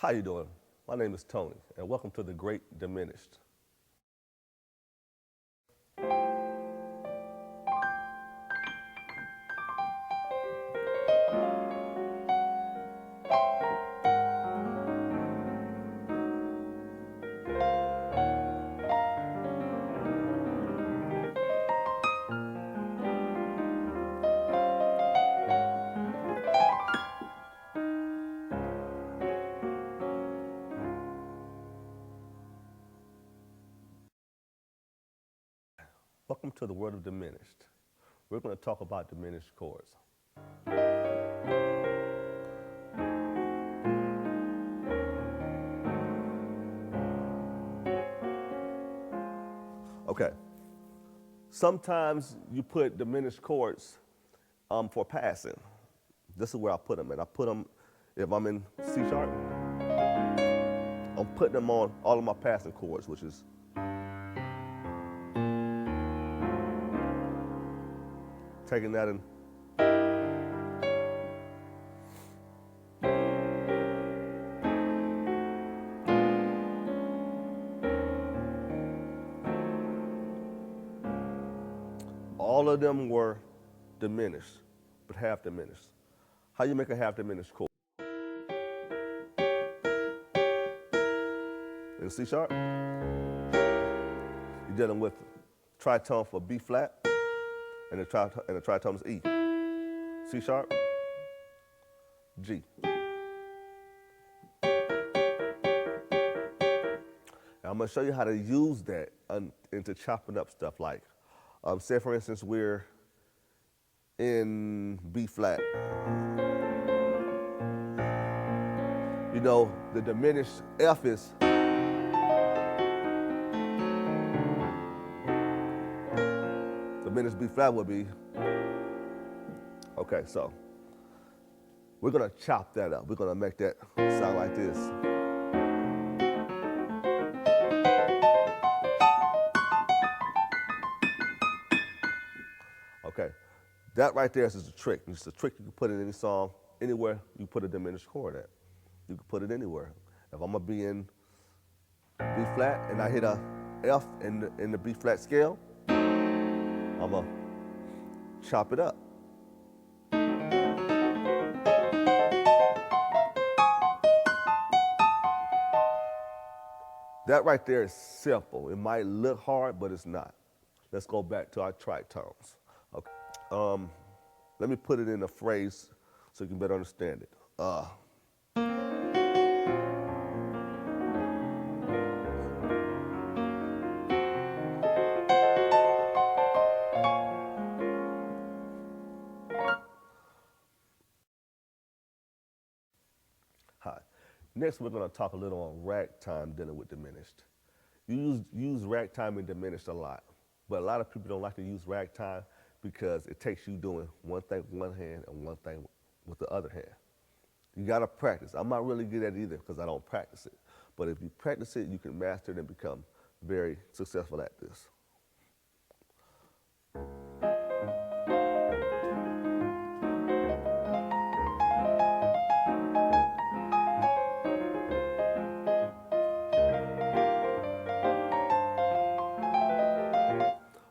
How you doing? My name is Tony, and welcome to the Great Diminished. Welcome to the World of Diminished. We're going to talk about diminished chords. Okay. Sometimes you put diminished chords for passing. This is where I put them, and I put them if I'm in C sharp. I'm putting them on all of my passing chords, which is taking that in. All of them were diminished, but half diminished. How you make a half diminished chord? In C sharp, you're dealing with tritone for B flat, and the tritone is E. C sharp, G. Now I'm going to show you how to use that into chopping up stuff like, say for instance we're in B flat. You know, the diminished F is diminished B flat would be, okay, so we're gonna chop that up. We're gonna make that sound like this. Okay, that right there is just a trick. It's a trick you can put in any song, anywhere you put a diminished chord at. You can put it anywhere. If I'm gonna be in B flat and I hit a F in the B flat scale, I'm gonna chop it up. That right there is simple. It might look hard, but it's not. Let's go back to our tritones. Okay. Let me put it in a phrase so you can better understand it. Hi. Next, we're going to talk a little on ragtime dealing with diminished. You use ragtime and diminished a lot, but a lot of people don't like to use ragtime because it takes you doing one thing with one hand and one thing with the other hand. You got to practice. I'm not really good at it either because I don't practice it. But if you practice it, you can master it and become very successful at this.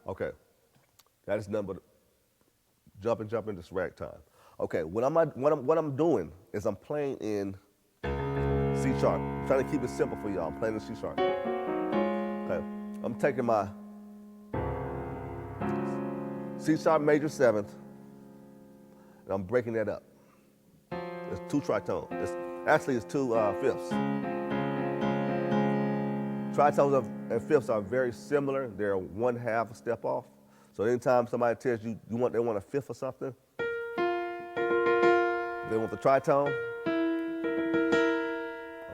Okay, that is nothing but jumping, this ragtime. Okay, what I'm doing is I'm playing in C sharp. I'm trying to keep it simple for y'all. I'm playing in C sharp. Okay, I'm taking my C sharp major seventh, and I'm breaking that up. It's two tritones. It's two fifths. Tritones and fifths are very similar. They're 1/2 a step off. So anytime somebody tells you they want a fifth or something, they want the tritone.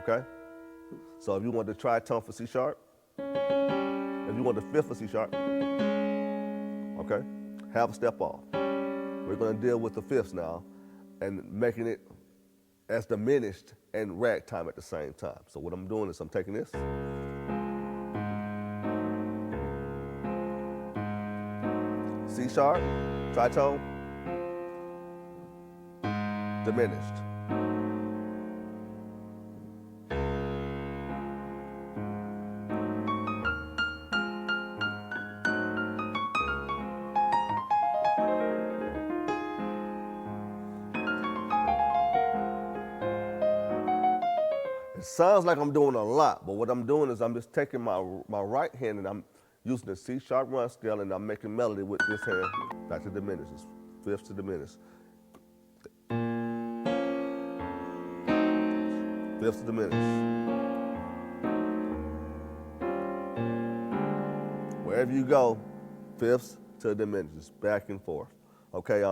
Okay? So if you want the tritone for C sharp, if you want the fifth for C sharp, okay, half a step off. We're going to deal with the fifths now and making it as diminished and ragtime at the same time. So what I'm doing is I'm taking this. C sharp, tritone, diminished. sounds like I'm doing a lot, but what I'm doing is I'm just taking my right hand and I'm using the C sharp run scale and I'm making melody with this hand. Back to diminished, it's fifths to diminished. Fifths to diminished. Wherever you go, fifths to diminished, back and forth. Okay,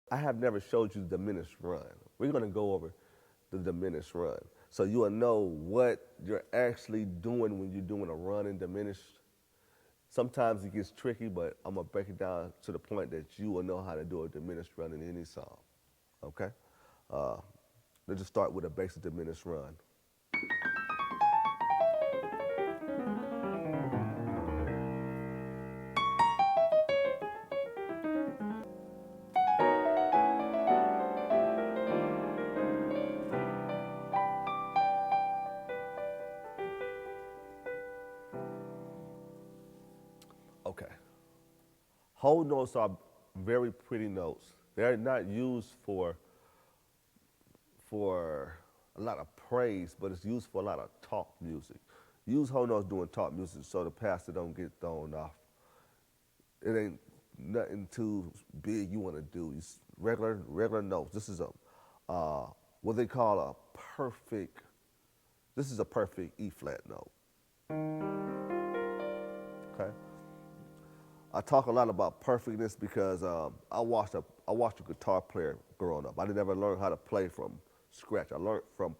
I have never showed you the diminished run. We're gonna go over the diminished run. So you will know what you're actually doing when you're doing a run in diminished. Sometimes it gets tricky, but I'm gonna break it down to the point that you will know how to do a diminished run in any song, okay? Let's just start with a basic diminished run. Okay. Whole notes are very pretty notes. They're not used for a lot of praise, but it's used for a lot of talk music. Use whole notes doing talk music so the pastor don't get thrown off. It ain't nothing too big you want to do. It's regular notes. This is a what they call a perfect. This is a perfect E flat note. Okay. I talk a lot about perfectness because I watched a guitar player growing up. I didn't ever learn how to play from scratch. I learned from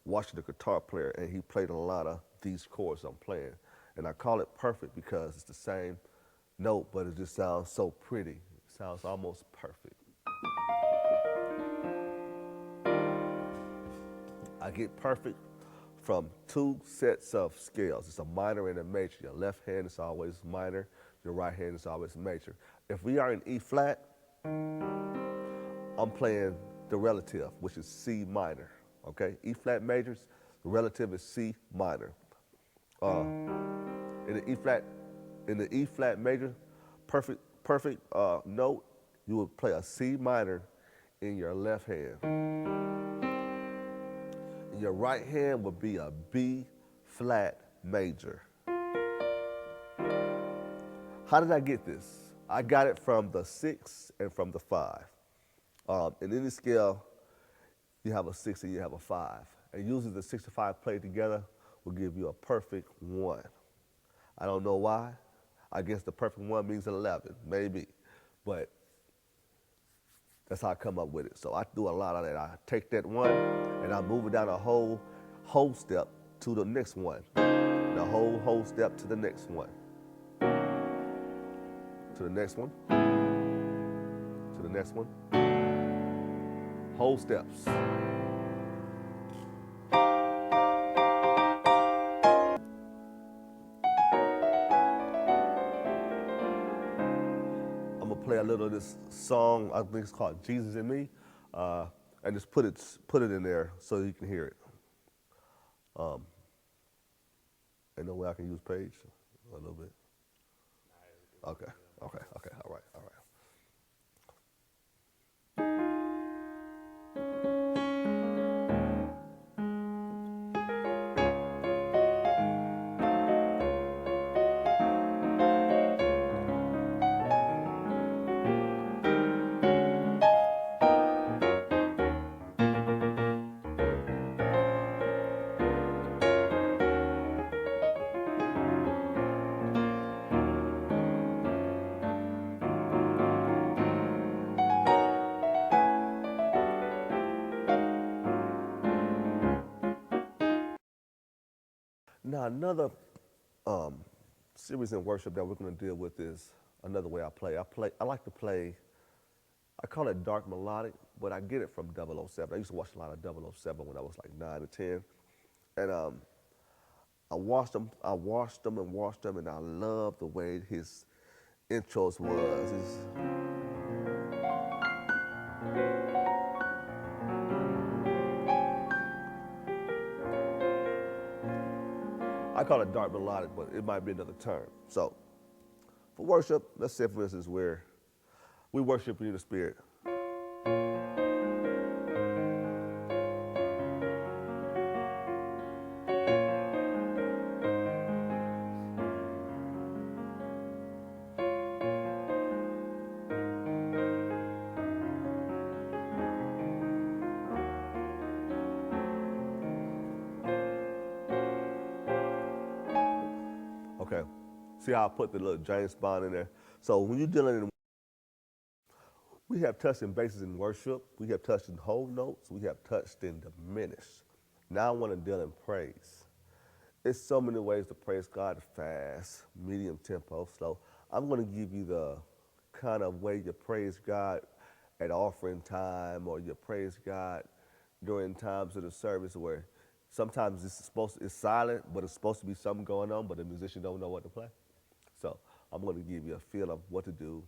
watching the guitar player, and he played a lot of these chords I'm playing. And I call it perfect because it's the same note, but it just sounds so pretty. It sounds almost perfect. I get perfect from two sets of scales. It's a minor and a major. Your left hand is always minor. Your right hand is always major. If we are in E flat, I'm playing the relative, which is C minor. Okay, E flat majors, the relative is C minor. In the E flat major, perfect note, you would play a C minor in your left hand. In your right hand would be a B flat major. How did I get this? I got it from the 6 and from the 5. In any scale, you have a 6 and you have a 5. And usually the 6 and 5 played together will give you a perfect 1. I don't know why. I guess the perfect 1 means 11, maybe. But that's how I come up with it. So I do a lot of that. I take that 1 and I move it down a whole step to the next 1. The whole step to the next 1. To the next one, to the next one, whole steps. I'm gonna play a little of this song, I think it's called Jesus and Me, and just put it in there so you can hear it. Ain't no way I can use page a little bit. Okay, all right. Now another series in worship that we're going to deal with is another way I play. I like to play, I call it dark melodic, but I get it from 007. I used to watch a lot of 007 when I was like 9 or 10. And I watched them, and I love the way his intros was. I call it dark melodic, but it might be another term. So for worship, let's say for instance where we worship you in the spirit. Okay, see how I put the little James Bond in there? So when you're dealing in, we have touched in basses in worship, we have touched in whole notes, we have touched in diminished. Now I want to deal in praise. It's so many ways to praise God: fast, medium tempo, slow. I'm going to give you the kind of way you praise God at offering time, or you praise God during times of the service where sometimes it's silent, but it's supposed to be something going on, but the musician don't know what to play. So I'm going to give you a feel of what to do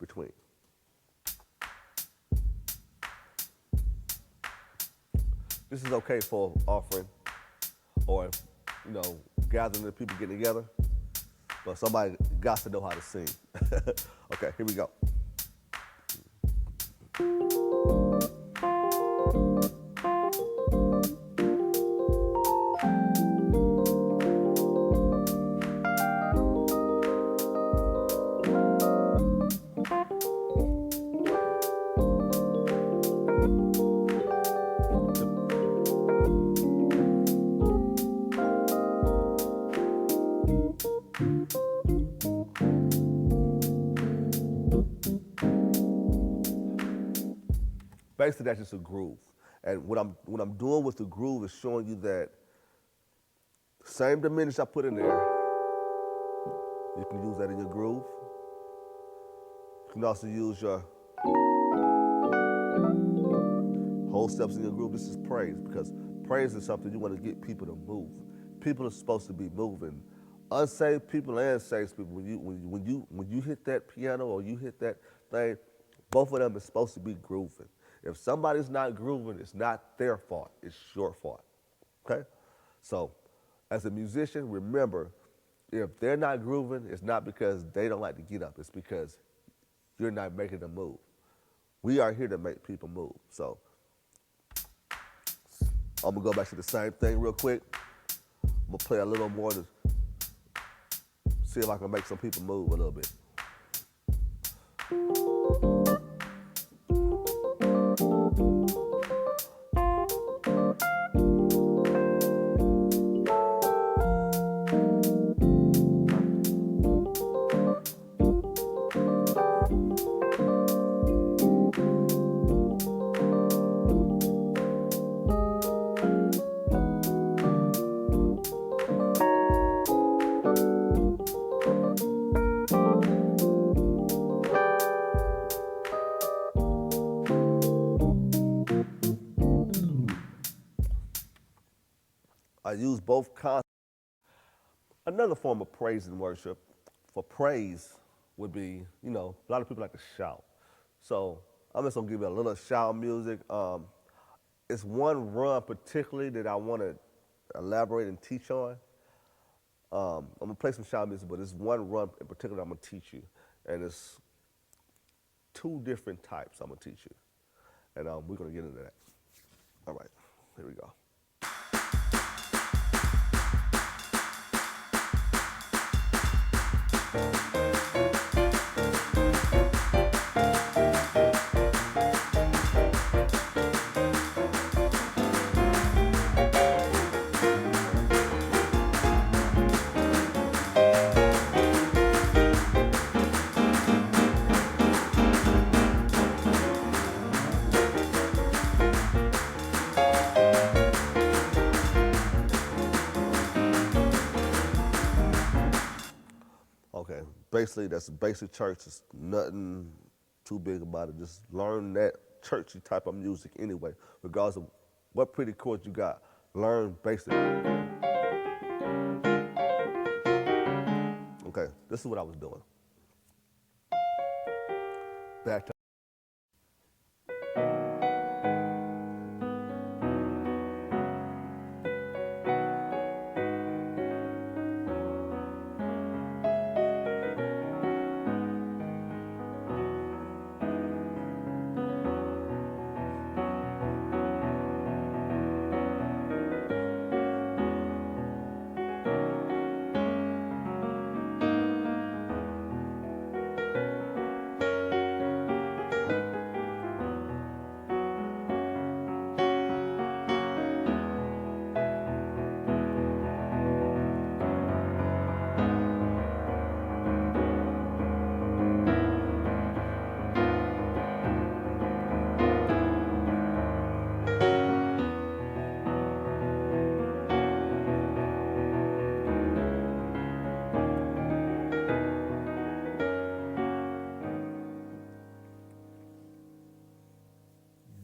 between. This is okay for offering or, gathering the people getting together, but somebody got to know how to sing. Okay, here we go. Basically, that's just a groove. And what I'm doing with the groove is showing you that same diminished I put in there, you can use that in your groove. You can also use your whole steps in your groove. This is praise, because praise is something you want to get people to move. People are supposed to be moving. Unsaved people and saved people, when you hit that piano or you hit that thing, both of them are supposed to be grooving. If somebody's not grooving, it's not their fault, it's your fault, okay? So as a musician, remember, if they're not grooving, it's not because they don't like to get up, it's because you're not making them move. We are here to make people move. So I'm gonna go back to the same thing real quick. I'm gonna play a little more to see if I can make some people move a little bit. I use both concepts. Another form of praise and worship for praise would be, a lot of people like to shout. So I'm just gonna give you a little shout music. It's one run particularly that I want to elaborate and teach on. I'm gonna play some shout music, but it's one run in particular I'm gonna teach you. And it's two different types I'm gonna teach you. And we're gonna get into that. All right, here we go. Okay, basically that's basic church. It's nothing too big about it. Just learn that churchy type of music anyway, regardless of what pretty chords you got. Learn basic. Okay, this is what I was doing. Back to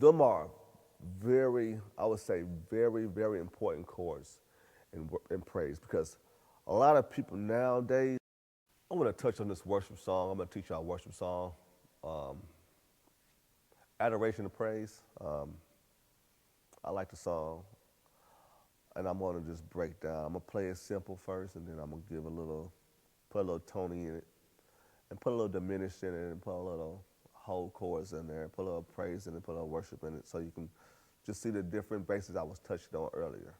them are very, I would say, very, very important chords in praise because a lot of people nowadays, I want to touch on this worship song. I'm going to teach y'all a worship song, um, Adoration and Praise. I like the song, and I'm going to just break down. I'm going to play it simple first, and then I'm going to give put a little Tony in it, and put a little diminished in it, and put a little whole chords in there, put a little praise in it, put a little worship in it, so you can just see the different bases I was touching on earlier.